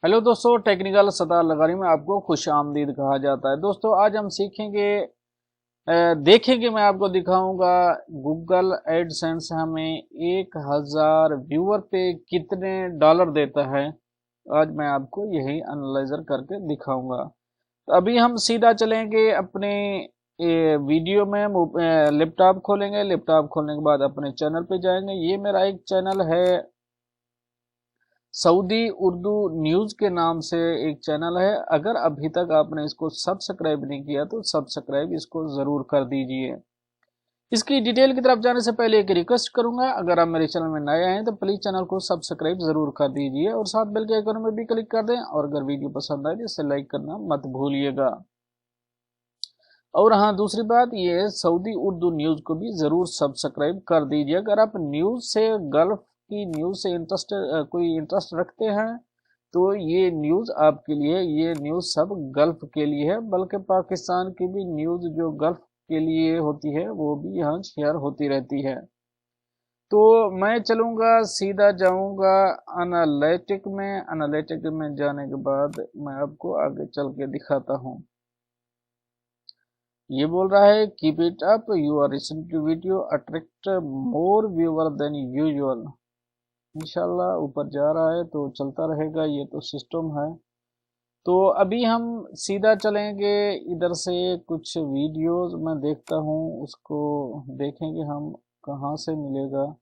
Hello दोस्तों, technical Sattar लगारी में आपको खुश आमदीद कहा जाता है। दोस्तों आज हम सीखेंगे देखेंगे, मैं आपको दिखाऊंगा गूगल एडसेंस हमें 1000 व्यूअर पे कितने डॉलर देता है। आज मैं आपको यही एनालाइजर करके दिखाऊंगा। तो अभी हम सीधा चलेंगे अपने वीडियो में। लैपटॉप खोलेंगे, लैपटॉप खोलने के बाद अपने चैनल पे जाएंगे। ये मेरा एक चैनल है, सऊदी उर्दू न्यूज के नाम से एक चैनल है। अगर अभी तक आपने इसको सब्सक्राइब नहीं किया तो सब्सक्राइब इसको जरूर कर दीजिए। इसकी डिटेल की तरफ जाने से पहले एक रिक्वेस्ट करूंगा, अगर आप मेरे चैनल में नए हैं तो प्लीज चैनल को सब्सक्राइब जरूर कर दीजिए और साथ बेल के आइकन में भी क्लिक कर दें। और अगर वीडियो पसंद आए तो इसे लाइक करना मत भूलिएगा। और हाँ, दूसरी बात ये, सऊदी उर्दू न्यूज को भी जरूर सब्सक्राइब कर दीजिए। अगर आप न्यूज से, गल्फ की न्यूज से कोई इंटरेस्ट रखते हैं तो ये न्यूज आपके लिए, ये न्यूज सब गल्फ के लिए है। बल्कि पाकिस्तान की भी न्यूज जो गल्फ के लिए होती है वो भी यहाँ शेयर होती रहती है। तो मैं चलूंगा, सीधा जाऊंगा एनालिटिक में जाने के बाद मैं आपको आगे चल के दिखाता हूँ। ये बोल रहा है keep it up, you are recent video attract more viewer than usual. इंशाल्लाह ऊपर जा रहा है तो चलता रहेगा, ये तो सिस्टम है। तो अभी हम सीधा चलेंगे इधर से, कुछ वीडियोस मैं देखता हूँ, उसको देखेंगे हम कहाँ से मिलेगा।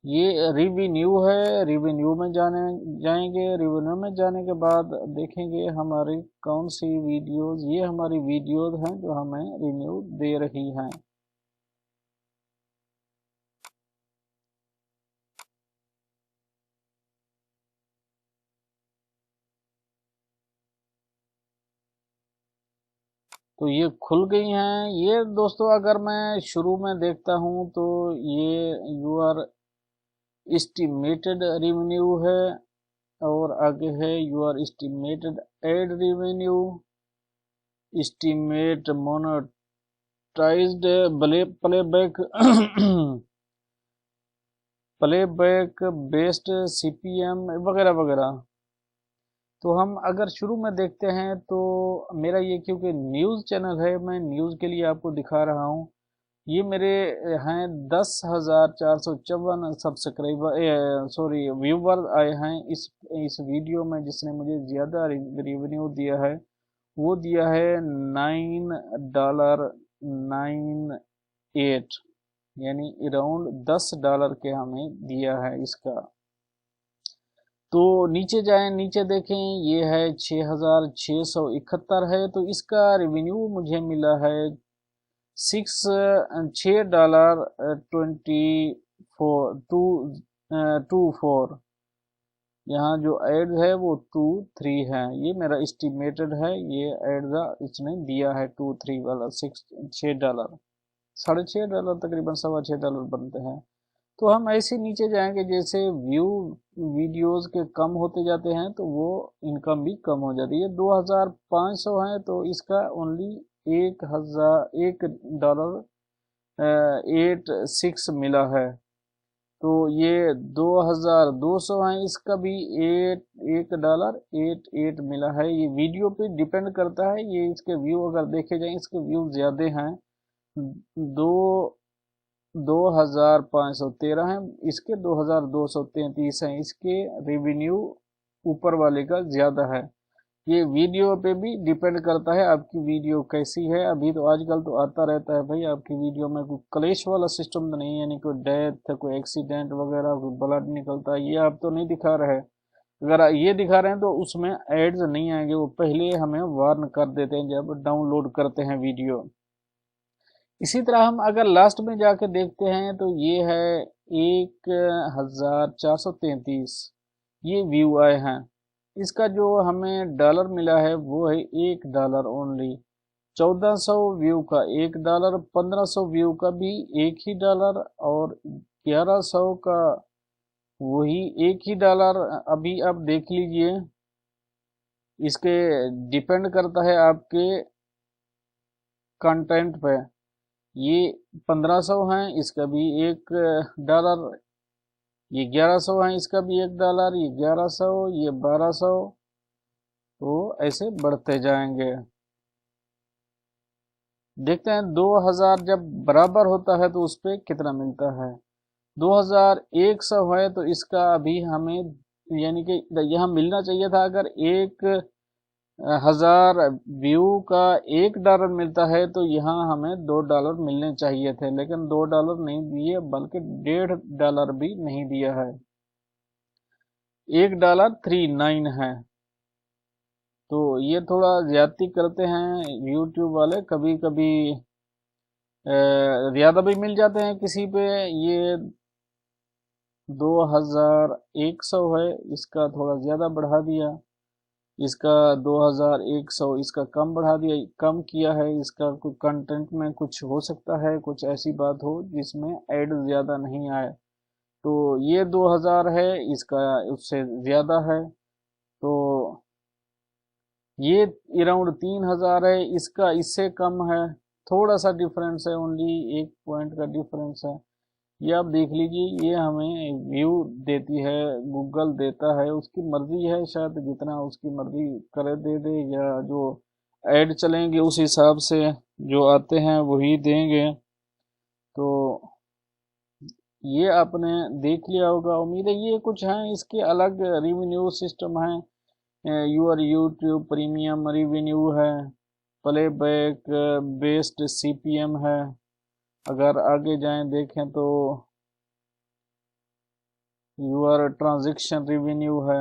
ये रिव्यू है, रिव्यू में जाएंगे। रिव्यू में जाने के बाद देखेंगे हमारी कौन सी वीडियोस, ये हमारी वीडियोस हैं जो हमें रिव्यू दे रही हैं। तो ये खुल गई हैं। ये दोस्तों अगर मैं शुरू में देखता हूँ तो ये यूआर एस्टिमेटेड रेवेन्यू है, और आगे है your estimated ad revenue, estimate monetized playback playback based CPM वगैरह वगैरह। तो हम अगर शुरू में देखते हैं तो मेरा ये, क्योंकि न्यूज़ चैनल है, मैं न्यूज़ के लिए आपको दिखा रहा हूँ। ये मेरे हैं 10,454 सब्सक्राइबर, सॉरी व्यूवर आए हैं इस वीडियो में। जिसने मुझे ज़्यादा रिवेन्यू दिया है वो दिया है $9.98, यानी अराउंड $10 के हमें दिया है इसका। तो नीचे जाएं, नीचे देखें, ये है 6,671 है। तो इसका रेवेन्यू मुझे मिला है $6.24। यहाँ जो एड है वो 2-3 है, ये मेरा एस्टिमेटेड है। ये एड का इसने दिया है 2-3 वाला, $6, $6.5 तकरीबन $6.25 बनते हैं। तो हम ऐसे नीचे जाएंगे, जैसे व्यू वीडियोस के कम होते जाते हैं तो वो इनकम भी कम हो जाती है। 2,500 है तो इसका ओनली $1.86 मिला है। तो ये 2,200 है, इसका भी $1.88 मिला है। ये वीडियो पे डिपेंड करता है। ये इसके व्यू अगर देखे जाए, इसके व्यू ज्यादा हैं, दो 2,513 है, इसके 2,233 है। इसके रेवेन्यू ऊपर वाले का ज्यादा है। ये वीडियो पे भी डिपेंड करता है आपकी वीडियो कैसी है। अभी तो आजकल तो आता रहता है भाई, आपकी वीडियो में कोई क्लेश वाला सिस्टम तो नहीं है, यानी कोई डेथ, कोई एक्सीडेंट वगैरह, कोई ब्लड निकलता है, ये आप तो नहीं दिखा रहे। अगर ये दिखा रहे हैं तो उसमें एड्स नहीं आएंगे, वो पहले हमें वार्न कर देते हैं जब डाउनलोड करते हैं वीडियो। इसी तरह हम अगर लास्ट में जाकर देखते हैं तो ये है 1,433, ये व्यू आए हैं। इसका जो हमें डॉलर मिला है वो है $1 ओनली। 1,400 व्यू का $1, 1,500 व्यू का भी $1 और 1,100 का वही $1। अभी आप देख लीजिए, इसके डिपेंड करता है आपके कंटेंट पे। ये 1,500 है, इसका भी $1। ये 1100 है, इसका भी $1, ये 1100, ये 1200, तो ऐसे बढ़ते जाएंगे। देखते हैं 2000 जब बराबर होता है तो उस पर कितना मिलता है। 2100 है तो इसका अभी हमें यानी कि यहाँ मिलना चाहिए था, अगर 1000 व्यू का $1 मिलता है तो यहाँ हमें $2 मिलने चाहिए थे, लेकिन $2 नहीं दिए बल्कि $1.5 भी नहीं दिया है, $1.39 है। तो ये थोड़ा ज्यादती करते हैं यूट्यूब वाले, कभी कभी ज्यादा भी मिल जाते हैं किसी पे। ये 2100 है, इसका थोड़ा ज्यादा बढ़ा दिया, इसका 2100, इसका कम बढ़ा दिया, कम किया है। इसका कुछ कंटेंट में कुछ हो सकता है, कुछ ऐसी बात हो जिसमें ऐड ज्यादा नहीं आए। तो ये 2000 है, इसका उससे ज्यादा है, तो ये अराउंड 3000 है, इसका इससे कम है, थोड़ा सा डिफरेंस है, ओनली 1 पॉइंट का डिफरेंस है। ये आप देख लीजिए, ये हमें व्यू देती है, गूगल देता है, उसकी मर्जी है, शायद जितना उसकी मर्जी करे दे दे, या जो ऐड चलेंगे उस हिसाब से जो आते हैं वही देंगे। तो ये आपने देख लिया होगा, उम्मीद है। ये कुछ हैं इसके अलग रिवेन्यू सिस्टम है, यूर यूट्यूब प्रीमियम रिवेन्यू है, प्ले बैक बेस्ड CPM है। अगर आगे जाएं देखें तो यूर ट्रांजैक्शन रिवेन्यू है।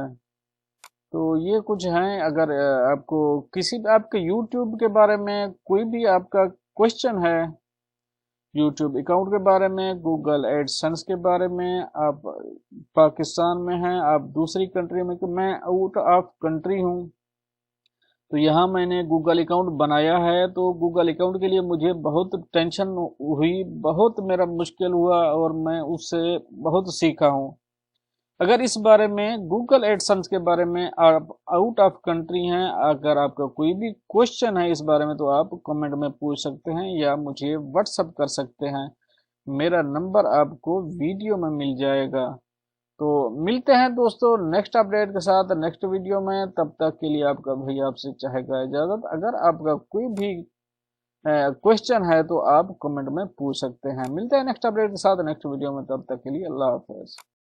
तो ये कुछ हैं। अगर आपको किसी आपके यूट्यूब के बारे में कोई भी आपका क्वेश्चन है, यूट्यूब अकाउंट के बारे में, गूगल एडसेंस के बारे में, आप पाकिस्तान में हैं, आप दूसरी कंट्री में, कि मैं आउट ऑफ कंट्री हूँ, तो यहाँ मैंने गूगल अकाउंट बनाया है, तो गूगल अकाउंट के लिए मुझे बहुत टेंशन हुई, बहुत मेरा मुश्किल हुआ, और मैं उससे बहुत सीखा हूँ। अगर इस बारे में गूगल एडसेंस के बारे में आप आउट ऑफ कंट्री हैं, अगर आपका कोई भी क्वेश्चन है इस बारे में, तो आप कमेंट में पूछ सकते हैं या मुझे व्हाट्सअप कर सकते हैं। मेरा नंबर आपको वीडियो में मिल जाएगा। तो मिलते हैं दोस्तों नेक्स्ट अपडेट के साथ नेक्स्ट वीडियो में। तब तक के लिए आपका भैया आपसे चाहेगा इजाजत। अगर आपका कोई भी क्वेश्चन है तो आप कमेंट में पूछ सकते हैं। मिलते हैं नेक्स्ट अपडेट के साथ नेक्स्ट वीडियो में, तब तक के लिए अल्लाह हाफिज।